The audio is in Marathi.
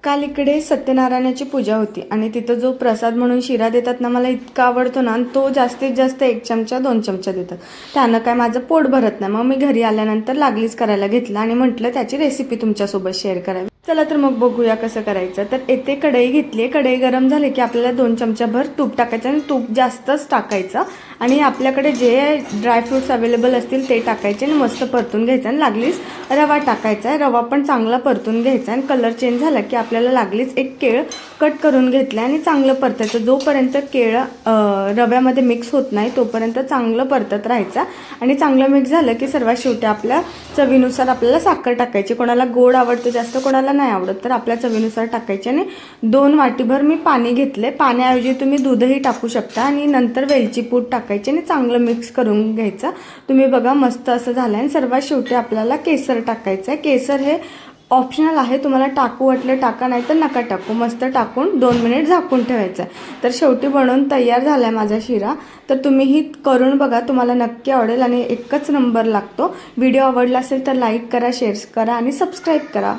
काल इकडे सत्यनारायणाची पूजा होती आणि तिथं जो प्रसाद म्हणून शिरा देतात ना, मला इतका आवडतो ना, आणि तो जास्तीत जास्त 1 चमचा 2 चमचा देतात. त्यानं काय माझं पोट भरत नाही. मग मी घरी आल्यानंतर लागलीच करायला घेतलं आणि म्हटलं त्याची रेसिपी तुमच्यासोबत शेअर करावी. चला तर मग बघूया कसं करायचं. तर येथे कढई घेतली. कढई गरम झाली की आपल्याला 2 चमचाभर तूप टाकायचं आणि तूप जास्तच टाकायचं आणि आपल्याकडे जे ड्रायफ्रुट्स अवेलेबल असतील ते टाकायचे आणि मस्त परतून घ्यायचं. आणि लागलीच रवा टाकायचा आहे. रवा पण चांगला परतून घ्यायचा आणि कलर चेंज झाला की आपल्याला लागलीच एक केळ कट करून घेतलं आणि चांगलं परतायचं. जोपर्यंत केळ रव्यामध्ये मिक्स होत नाही तोपर्यंत चांगलं परतत राहायचं. आणि चांगलं मिक्स झालं की सर्वात शेवटी आपल्या चवीनुसार आपल्याला साखर टाकायची. कोणाला गोड आवडतं जास्त, कोणाला नाही आवडत, तर आपल्या चवीनुसार टाकायची. आणि 2 वाटीभर मी पाणी घेतले. पाण्याऐवजी तुम्ही दूधही टाकू शकता. आणि नंतर वेलची पूड टाकायची आणि चांगलं मिक्स करून घ्यायचं. तुम्ही बघा मस्त असं झालं. आणि सर्वात शेवटी आपल्याला केसर टाकायचं आहे. केसर हे ऑप्शनल आहे, तुम्हाला टाकू वाटलं टाका, नाही तर नका टाकू. मस्त टाकून 2 मिनिट झाकून ठेवायचं आहे. तर शेवटी बनवून तयार झाला आहे माझा शिरा. तर तुम्हीही करून बघा, तुम्हाला नक्की आवडेल आणि एकच नंबर लागतो. व्हिडिओ आवडला असेल तर लाईक करा, शेअर करा आणि सबस्क्राईब करा.